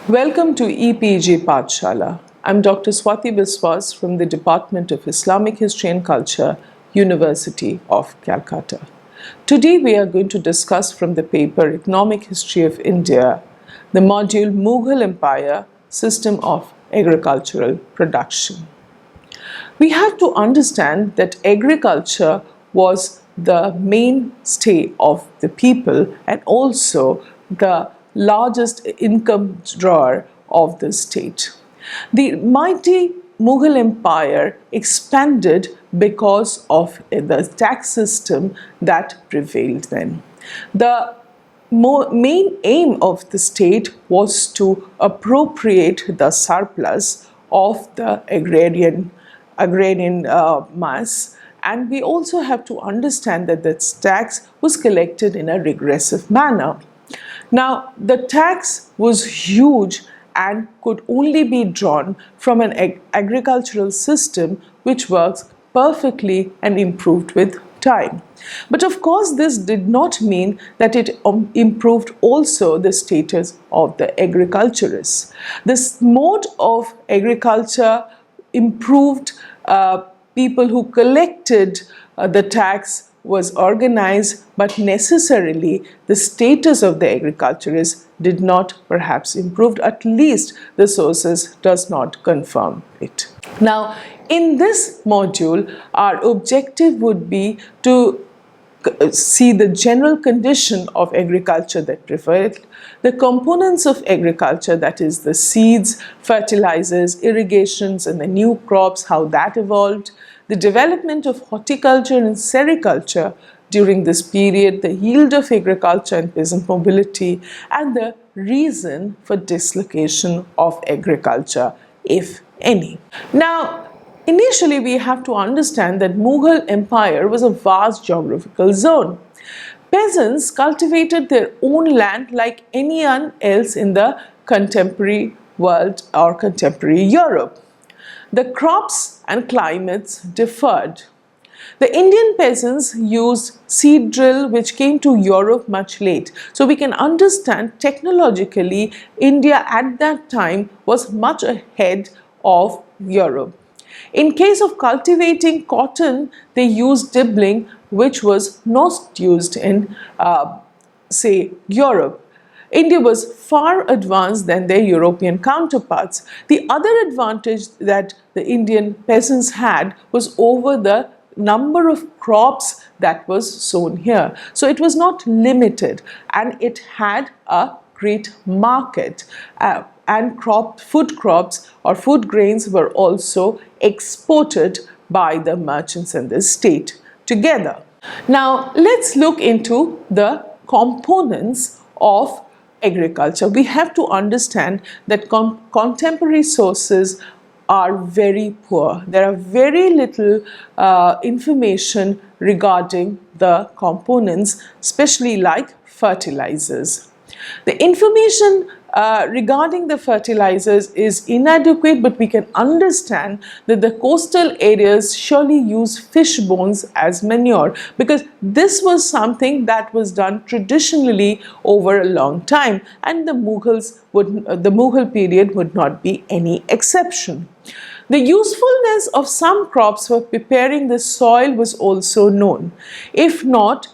Welcome to EPG Pathshala. I'm Dr. Swati Biswas from the Department of Islamic History and Culture, University of Calcutta. Today we are going to discuss from the paper Economic History of India, the module Mughal Empire, System of Agricultural Production. We have to understand that agriculture was the mainstay of the people and also the largest income drawer of the state. The mighty Mughal Empire expanded because of the tax system that prevailed then. The main aim of the state was to appropriate the surplus of the agrarian mass, and we also have to understand that this tax was collected in a regressive manner. Now, the tax was huge and could only be drawn from an agricultural system which works perfectly and improved with time. But of course, this did not mean that it improved also the status of the agriculturists. This mode of agriculture improved people who collected the tax was organized, but necessarily the status of the agriculturists did not perhaps improve. At least the sources does not confirm it. Now, in this module, our objective would be to see the general condition of agriculture that prevailed, the components of agriculture, that is the seeds, fertilizers, irrigations and the new crops, how that evolved, the development of horticulture and sericulture during this period, the yield of agriculture and peasant mobility, and the reason for dislocation of agriculture, if any. Now, initially, we have to understand that Mughal Empire was a vast geographical zone. Peasants cultivated their own land like anyone else in the contemporary world or contemporary Europe. The crops and climates differed. The Indian peasants used seed drill, which came to Europe much late. So we can understand technologically, India at that time was much ahead of Europe. In case of cultivating cotton, they used dibbling, which was not used in, say, Europe. India was far advanced than their European counterparts. The other advantage that the Indian peasants had was over the number of crops that was sown here. So it was not limited, and it had a great market. And food crops or food grains were also exported by the merchants in the state together. Now, let's look into the components of agriculture. We have to understand that contemporary sources are very poor. There are very little information regarding the components, especially like fertilizers. The information regarding the fertilizers is inadequate, but we can understand that the coastal areas surely use fish bones as manure, because this was something that was done traditionally over a long time, and the Mughal period would not be any exception. The usefulness of some crops for preparing the soil was also known, if not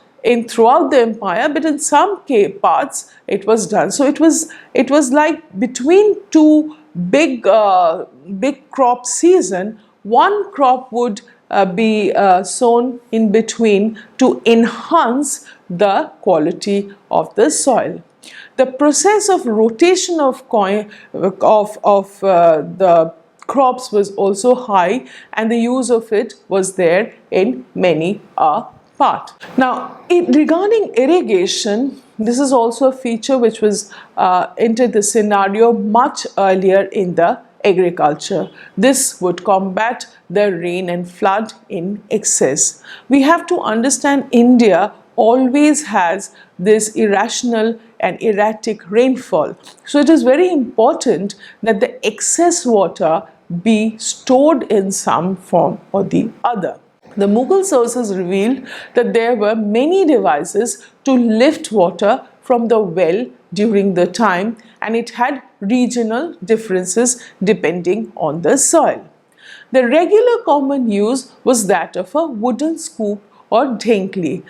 throughout the empire, but in some parts it was done. So it was like between two big crop season, one crop would be sown in between to enhance the quality of the soil. The process of rotation of the crops was also high, and the use of it was there in many part. Now, regarding irrigation, this is also a feature which was entered the scenario much earlier in the agriculture. This would combat the rain and flood in excess. We have to understand India always has this irrational and erratic rainfall. So it is very important that the excess water be stored in some form or the other. The Mughal sources revealed that there were many devices to lift water from the well during the time, and it had regional differences depending on the soil. The regular common use was that of a wooden scoop or dhinkli.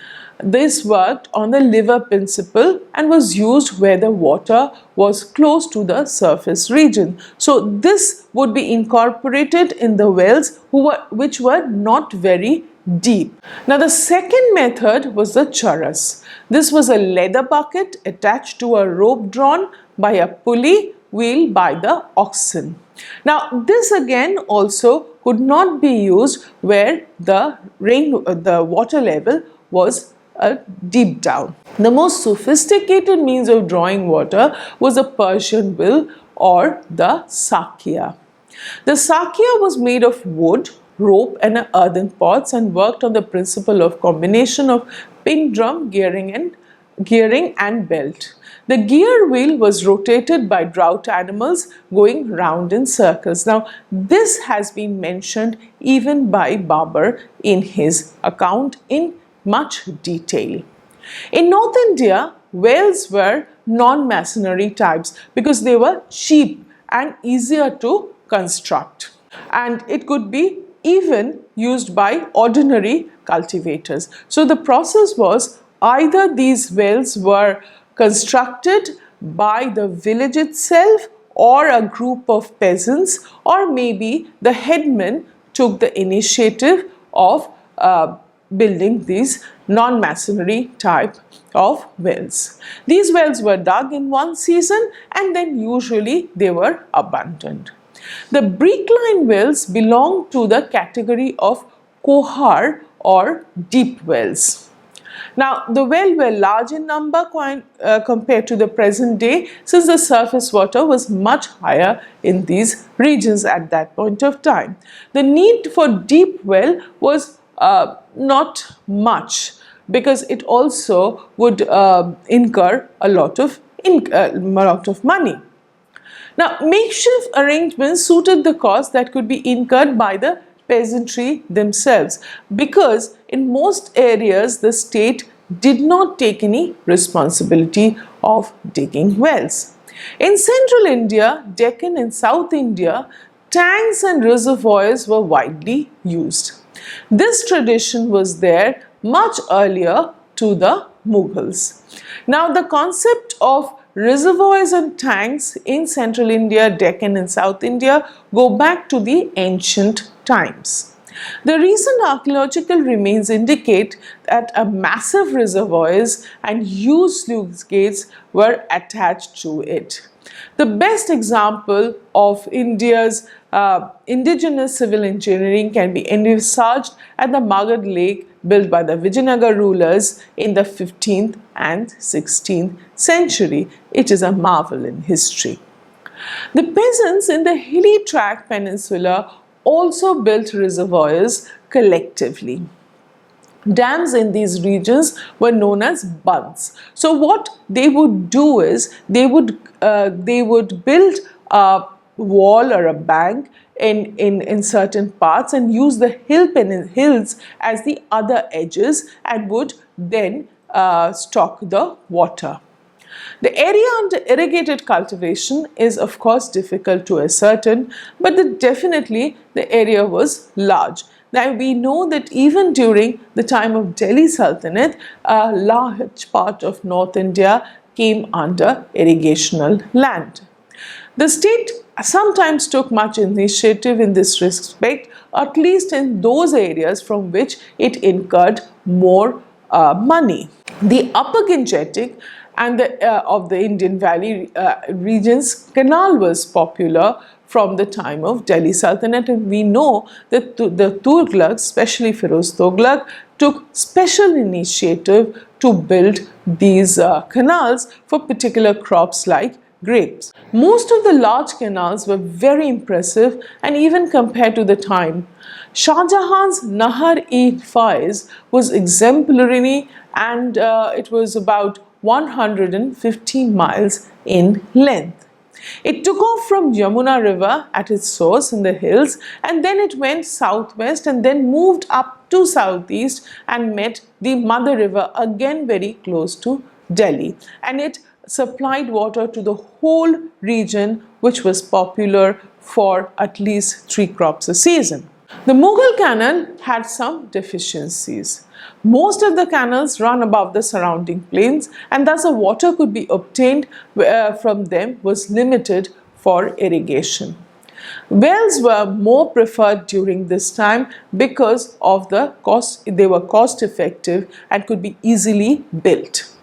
This worked on the lever principle and was used where the water was close to the surface region. So this would be incorporated in the wells which were not very deep. Now the second method was the charas. This was a leather bucket attached to a rope drawn by a pulley wheel by the oxen. Now this again also could not be used where the water level was deep down. The most sophisticated means of drawing water was a Persian wheel or the sakia. The sakia was made of wood, rope and earthen pots and worked on the principle of combination of pin drum gearing and belt. The gear wheel was rotated by draught animals going round in circles. Now this has been mentioned even by Babur in his account in much detail. In North India, wells were non-masonry types because they were cheap and easier to construct, and it could be even used by ordinary cultivators. So the process was either these wells were constructed by the village itself or a group of peasants, or maybe the headman took the initiative of building these non-masonry type of wells. These wells were dug in one season and then usually they were abandoned. The brick-line wells belong to the category of kohar or deep wells. Now the wells were large in number compared to the present day, since the surface water was much higher in these regions at that point of time. The need for deep well was not much, because it also would incur a lot of money. Now makeshift arrangements suited the cost that could be incurred by the peasantry themselves, because in most areas the state did not take any responsibility of digging wells. In central India, Deccan and South India, tanks and reservoirs were widely used. This tradition was there much earlier to the Mughals. Now the concept of reservoirs and tanks in central India, Deccan and South India go back to the ancient times. The recent archaeological remains indicate that a massive reservoirs and huge sluice gates were attached to it. The best example of India's indigenous civil engineering can be envisaged at the Mughal lake built by the Vijayanagar rulers in the 15th and 16th century. It is a marvel in history. The peasants in the hilly tract peninsula also built reservoirs collectively. Dams in these regions were known as bunds. So what they would do is they would build a wall or a bank in certain parts and use the hills as the other edges, and would then stock the water. The area under irrigated cultivation is of course difficult to ascertain, but definitely the area was large. Now we know that even during the time of Delhi Sultanate, a large part of North India came under irrigational land. The state sometimes took much initiative in this respect, at least in those areas from which it incurred more money. The Upper Gangetic and of the Indian Valley regions canal was popular from the time of Delhi Sultanate, and we know that the Tughlaqs, especially Firoz Tughlaq, took special initiative to build these canals for particular crops like grapes. Most of the large canals were very impressive, and even compared to the time, Shah Jahan's Nahar-e-Faiz was exemplary, and it was about 115 miles in length. It took off from Yamuna River at its source in the hills, and then it went southwest and then moved up to southeast and met the Mother River again very close to Delhi, and it supplied water to the whole region, which was popular for at least 3 crops a season. The Mughal canal had some deficiencies. Most of the canals run above the surrounding plains, and thus the water could be obtained from them was limited for irrigation. Wells were more preferred during this time because of the cost. They were cost effective and could be easily built.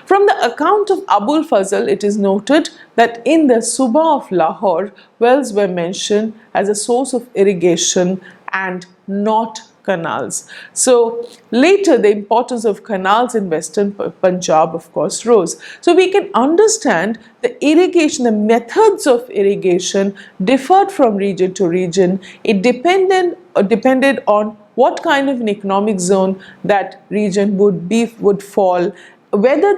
From the account of Abul Fazl, it is noted that in the Suba of Lahore, wells were mentioned as a source of irrigation and not canals. So later the importance of canals in western Punjab of course rose. So we can understand the irrigation, the methods of irrigation differed from region to region. It depended on what kind of an economic zone that region would fall, whether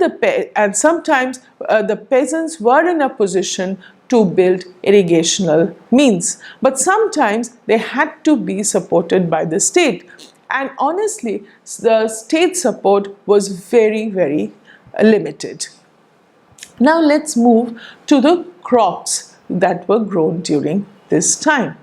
and sometimes the peasants were in a position to build irrigational means, but sometimes they had to be supported by the state, and honestly the state support was very limited. Now let's move to the crops that were grown during this time.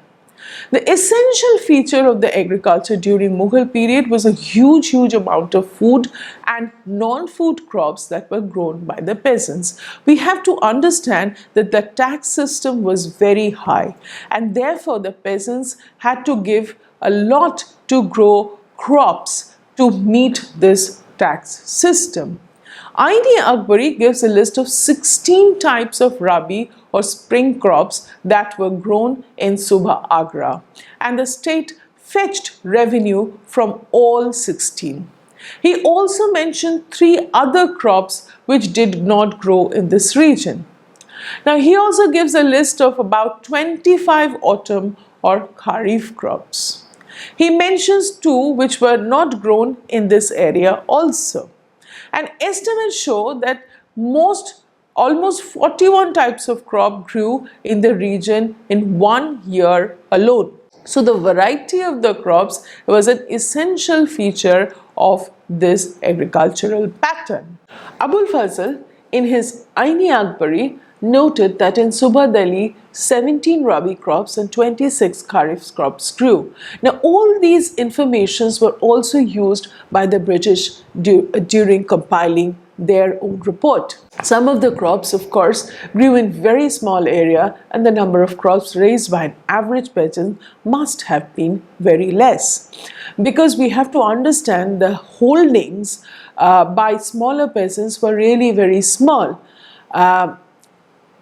The essential feature of the agriculture during Mughal period was a huge amount of food and non-food crops that were grown by the peasants. We have to understand that the tax system was very high, and therefore the peasants had to give a lot to grow crops to meet this tax system. Aini Akbari gives a list of 16 types of rabi or spring crops that were grown in Suba Agra, and the state fetched revenue from all 16. He also mentioned 3 other crops which did not grow in this region. Now he also gives a list of about 25 autumn or kharif crops. He mentions 2 which were not grown in this area also. And estimates show that almost 41 types of crop grew in the region in 1 year alone. So the variety of the crops was an essential feature of this agricultural pattern. Abul Fazl, in his Aini Akbari, noted that in Suba Delhi 17 rabi crops and 26 kharif crops grew. Now all these informations were also used by the British during compiling their own report. Some of the crops of course grew in very small area, and the number of crops raised by an average peasant must have been very less, because we have to understand the holdings by smaller peasants were really very small.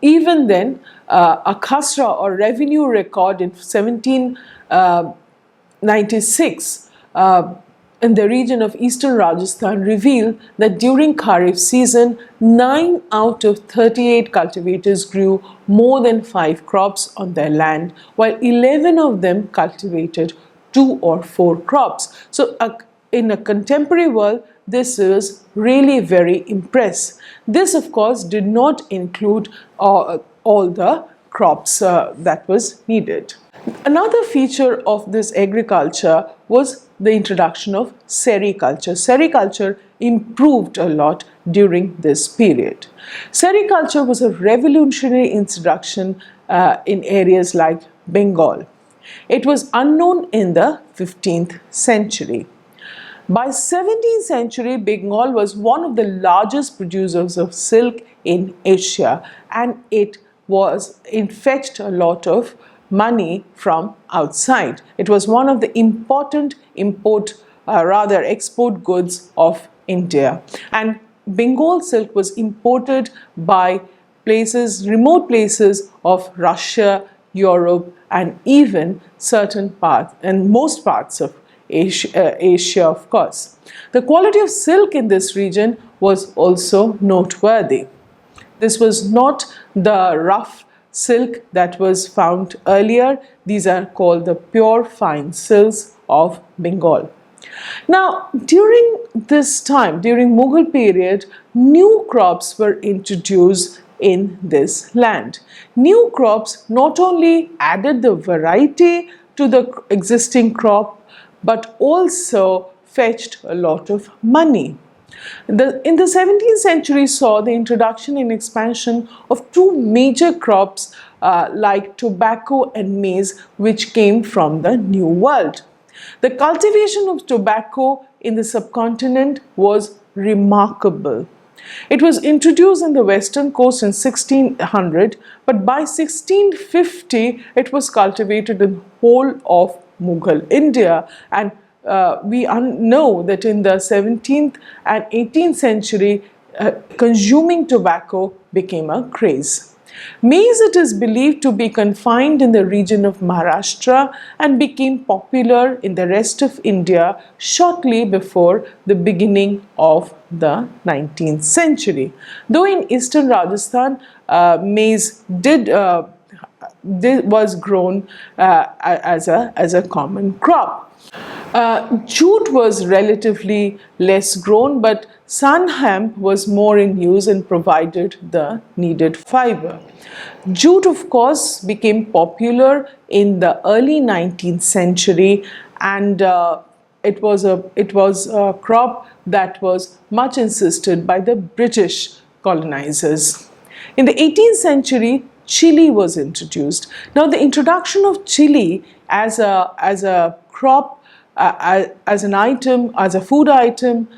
Even then, a khasra or revenue record in 1796 in the region of eastern Rajasthan revealed that during Kharif season, 9 out of 38 cultivators grew more than 5 crops on their land, while 11 of them cultivated 2 or 4 crops. So in a contemporary world, this is really very impressive. This of course did not include all the crops that was needed. Another feature of this agriculture was the introduction of sericulture. Sericulture improved a lot during this period. Sericulture was a revolutionary introduction in areas like Bengal. It was unknown in the 15th century. By 17th century, Bengal was one of the largest producers of silk in Asia, and it fetched a lot of money from outside. It was one of the important export goods of India. And Bengal silk was imported by remote places of Russia, Europe, and even most parts of Asia, of course. The quality of silk in this region was also noteworthy. This was not the rough silk that was found earlier. These are called the pure fine silks of Bengal. Now, during this time, during Mughal period, new crops were introduced in this land. New crops not only added the variety to the existing crop, but also fetched a lot of money. In the 17th century saw the introduction and expansion of two major crops like tobacco and maize, which came from the New World. The cultivation of tobacco in the subcontinent was remarkable. It was introduced in the western coast in 1600, but by 1650 it was cultivated in whole of Mughal India, and we know that in the 17th and 18th century consuming tobacco became a craze. Maize, it is believed to be confined in the region of Maharashtra and became popular in the rest of India shortly before the beginning of the 19th century. Though in eastern Rajasthan, maize was grown as a common crop. Jute was relatively less grown, but sun hemp was more in use and provided the needed fiber. Jute, of course, became popular in the early 19th century, and it was a crop that was much insisted by the British colonizers. In the 18th century, chili was introduced. Now, the introduction of chili as a crop, as an item, as a food item,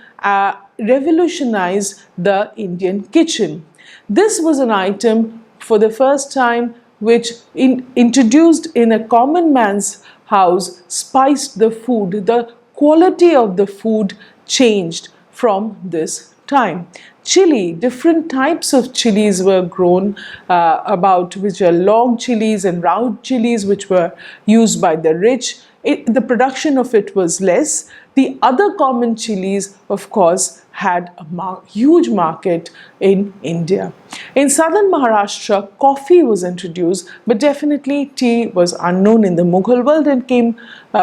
revolutionized the Indian kitchen. This was an item for the first time which introduced in a common man's house, spiced the food. The quality of the food changed from this time. Chili, different types of chilies were grown which are long chilies and round chilies, which were used by the rich. The production of it was less. The other common chilies, of course, had a huge market in India. In southern Maharashtra, coffee was introduced, but definitely tea was unknown in the Mughal world and came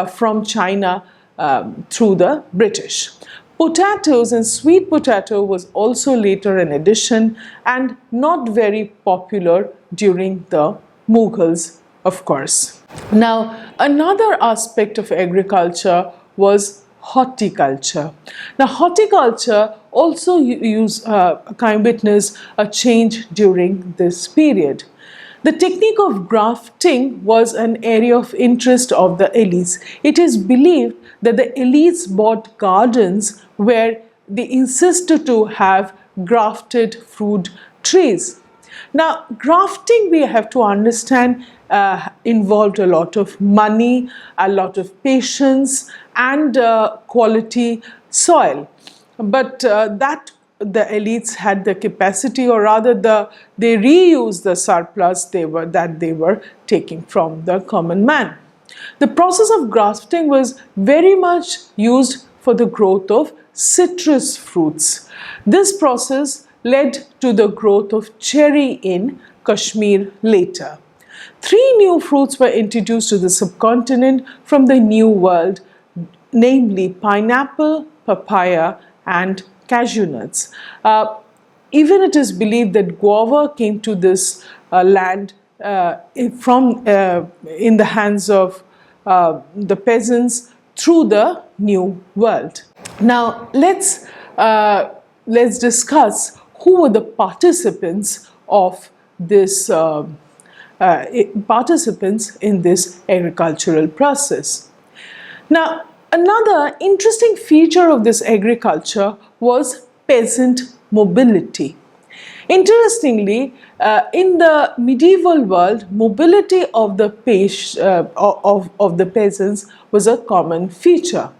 from China through the British. Potatoes and sweet potato was also later an addition and not very popular during the Mughals, of course. Now, another aspect of agriculture was horticulture. Now, horticulture also witnessed a change during this period. The technique of grafting was an area of interest of the elites. It is believed that the elites bought gardens where they insisted to have grafted fruit trees. Now, grafting, we have to understand, involved a lot of money, a lot of patience, and quality soil. But that the elites had the capacity, or rather they reused the surplus that they were taking from the common man. The process of grafting was very much used for the growth of citrus fruits. This process led to the growth of cherry in Kashmir later. 3 new fruits were introduced to the subcontinent from the New World, namely pineapple, papaya, and cashew nuts. Even it is believed that guava came to this land in the hands of the peasants through the New World. Now, let's discuss who were the participants of this participants in this agricultural process. Now, another interesting feature of this agriculture was peasant mobility. Interestingly, in the medieval world, mobility of the peasants was a common feature.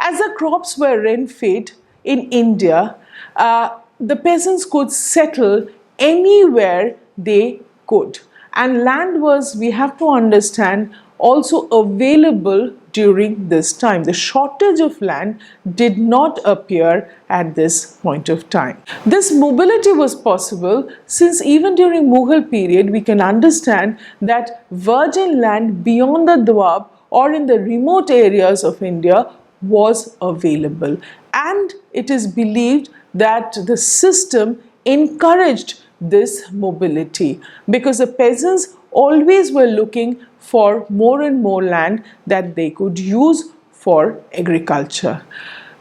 As the crops were rain-fed in India, the peasants could settle anywhere they could. And land was, we have to understand, also available during this time. The shortage of land did not appear at this point of time. This mobility was possible since even during Mughal period, we can understand that virgin land beyond the Doab or in the remote areas of India was available. And it is believed that the system encouraged this mobility because the peasants always were looking for more and more land that they could use for agriculture.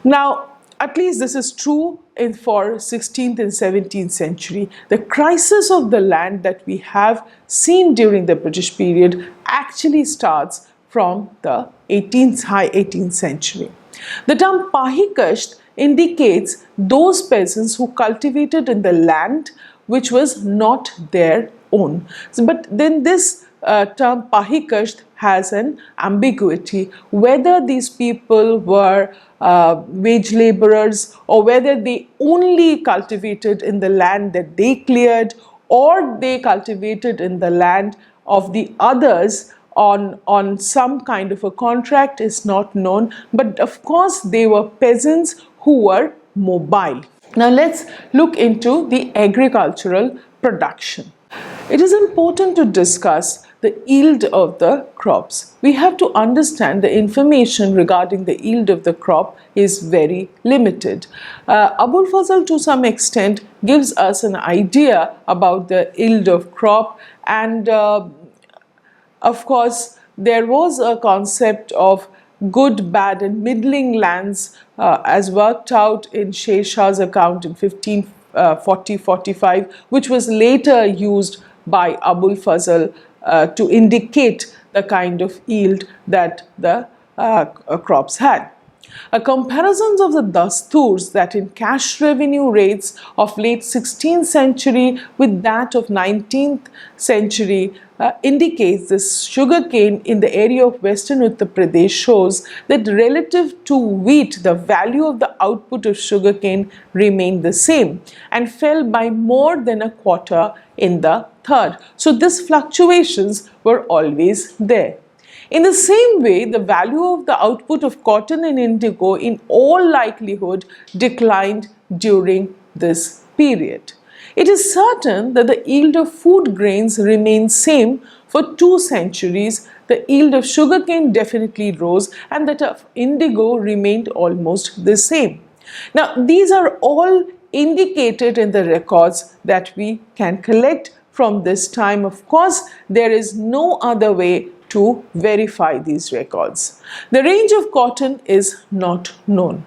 Now, At least this is true for 16th and 17th century. The crisis of the land that we have seen during the British period actually starts from the high 18th century. The term Pahikasht indicates those peasants who cultivated in the land which was not their own. But then this term Pahikasht has an ambiguity, whether these people were wage laborers or whether they only cultivated in the land that they cleared or they cultivated in the land of the others on some kind of a contract is not known, but of course they were peasants who were mobile. Now let's look into the agricultural production. It is important to discuss the yield of the crops. We have to understand the information regarding the yield of the crop is very limited. Abul Fazl to some extent gives us an idea about the yield of crop, and of course there was a concept of good, bad and middling lands as worked out in Sher Shah's account in 1540-45, which was later used by Abul Fazl to indicate the kind of yield that the crops had. A comparison of the dasturs, that in cash revenue rates of late 16th century with that of 19th century indicates this sugarcane in the area of western Uttar Pradesh shows that relative to wheat, the value of the output of sugarcane remained the same and fell by more than a quarter in the third. So these fluctuations were always there. In the same way, the value of the output of cotton and indigo in all likelihood declined during this period. It is certain that the yield of food grains remained same for 2 centuries. The yield of sugarcane definitely rose and that of indigo remained almost the same. Now, these are all indicated in the records that we can collect from this time. Of course, there is no other way to verify these records. The range of cotton is not known.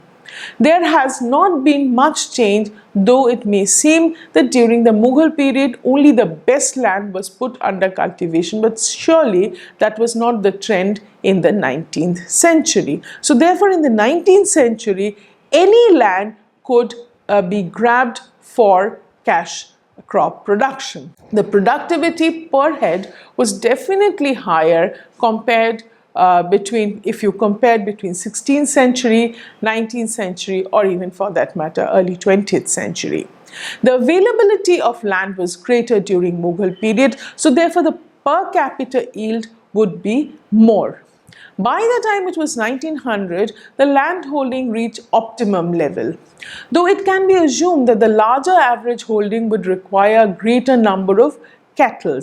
There has not been much change, though it may seem that during the Mughal period only the best land was put under cultivation, but surely that was not the trend in the 19th century. So therefore in the 19th century any land could be grabbed for cash crop production. The productivity per head was definitely higher compared if you compared between 16th century, 19th century or even for that matter early 20th century. The availability of land was greater during Mughal period, so therefore the per capita yield would be more. By the time it was 1900, the land holding reached optimum level. Though it can be assumed that the larger average holding would require a greater number of cattle.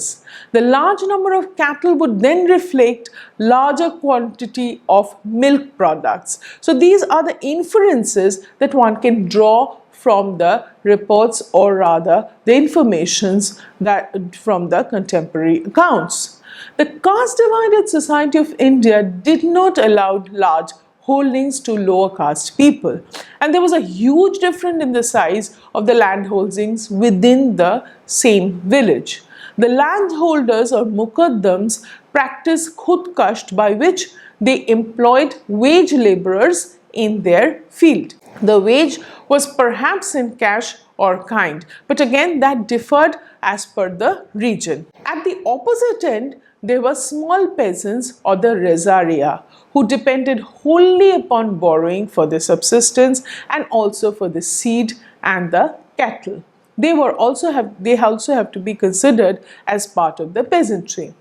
The large number of cattle would then reflect larger quantity of milk products. So these are the inferences that one can draw from the reports, or rather the informations that from the contemporary accounts. The caste divided society of India did not allow large holdings to lower caste people, and there was a huge difference in the size of the land holdings within the same village. The landholders or muqaddams practiced khudkasht, by which they employed wage laborers in their field. The wage was perhaps in cash or kind, but again that differed as per the region. At the opposite end, there were small peasants or the rezaria who depended wholly upon borrowing for their subsistence and also for the seed and the cattle. They also have to be considered as part of the peasantry.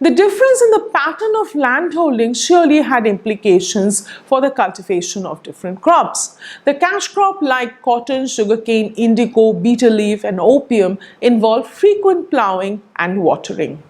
The difference in the pattern of landholding surely had implications for the cultivation of different crops. The cash crop like cotton, sugarcane, indigo, betel leaf and opium involved frequent ploughing and watering.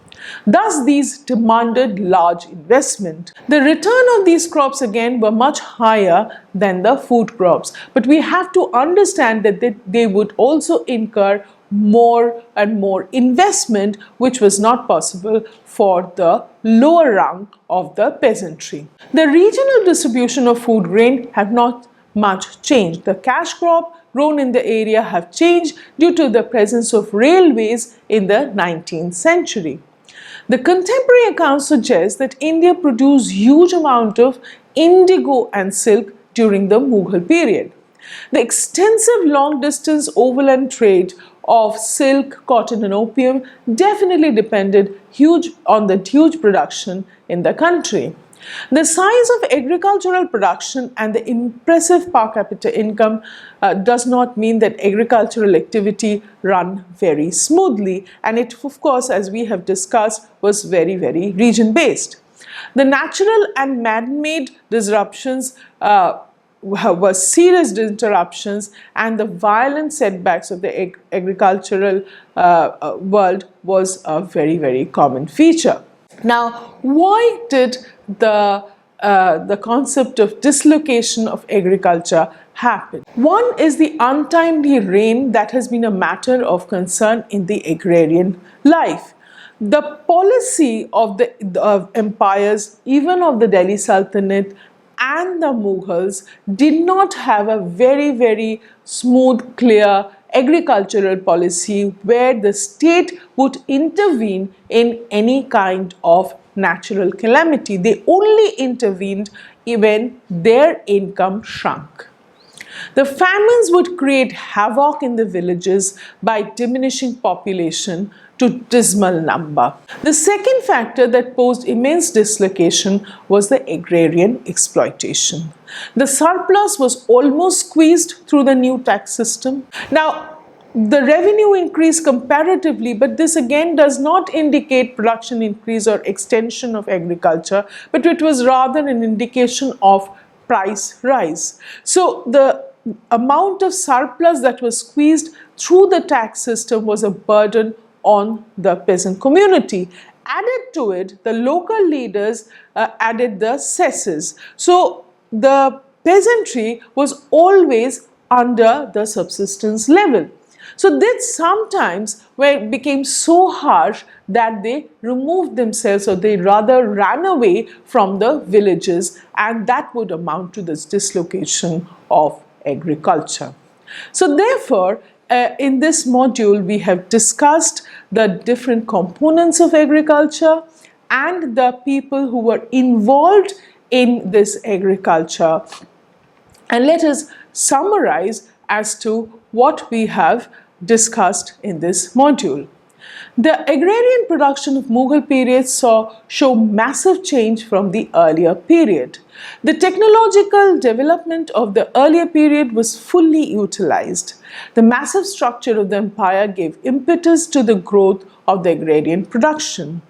Thus, these demanded large investment. The return of these crops again were much higher than the food crops, but we have to understand that they would also incur more and more investment, which was not possible for the lower rung of the peasantry. The regional distribution of food grain have not much changed. The cash crop grown in the area have changed due to the presence of railways in the 19th century. The contemporary accounts suggest that India produced huge amount of indigo and silk during the Mughal period. The extensive long-distance overland trade of silk, cotton and opium definitely depended on the huge production in the country. The size of agricultural production and the impressive per capita income does not mean that agricultural activity run very smoothly, and it, of course, as we have discussed, was very, very region-based. The natural and man-made disruptions were serious interruptions, and the violent setbacks of the agricultural world was a very, very common feature. Now, why did the concept of dislocation of agriculture happen? One is the untimely rain that has been a matter of concern in the agrarian life. The policy of the empires, even of the Delhi Sultanate and the Mughals, did not have a very, very smooth, clear agricultural policy where the state would intervene in any kind of natural calamity. They only intervened when their income shrunk. The famines would create havoc in the villages by diminishing population to dismal number. The second factor that posed immense dislocation was the agrarian exploitation. The surplus was almost squeezed through the new tax system. Now, the revenue increased comparatively, but this again does not indicate production increase or extension of agriculture, but it was rather an indication of price rise. So the amount of surplus that was squeezed through the tax system was a burden on the peasant community. Added to it, the local leaders added the cesses. So the peasantry was always under the subsistence level. So this sometimes became so harsh that they removed themselves, or they rather ran away from the villages, and that would amount to this dislocation of agriculture. So therefore, in this module, we have discussed the different components of agriculture and the people who were involved in this agriculture. And let us summarize as to what we have discussed in this module. The agrarian production of Mughal period show massive change from the earlier period. The technological development of the earlier period was fully utilized. The massive structure of the empire gave impetus to the growth of the agrarian production.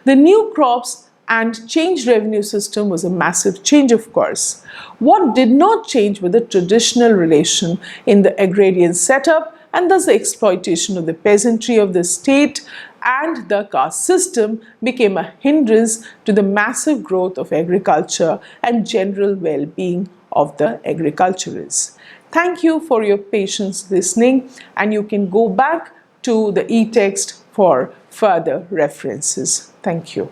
The new crops and changed revenue system was a massive change, of course. What did not change was the traditional relation in the agrarian setup, and thus the exploitation of the peasantry of the state and the caste system became a hindrance to the massive growth of agriculture and general well-being of the agriculturists. Thank you for your patience listening, and you can go back to the e-text for further references. Thank you.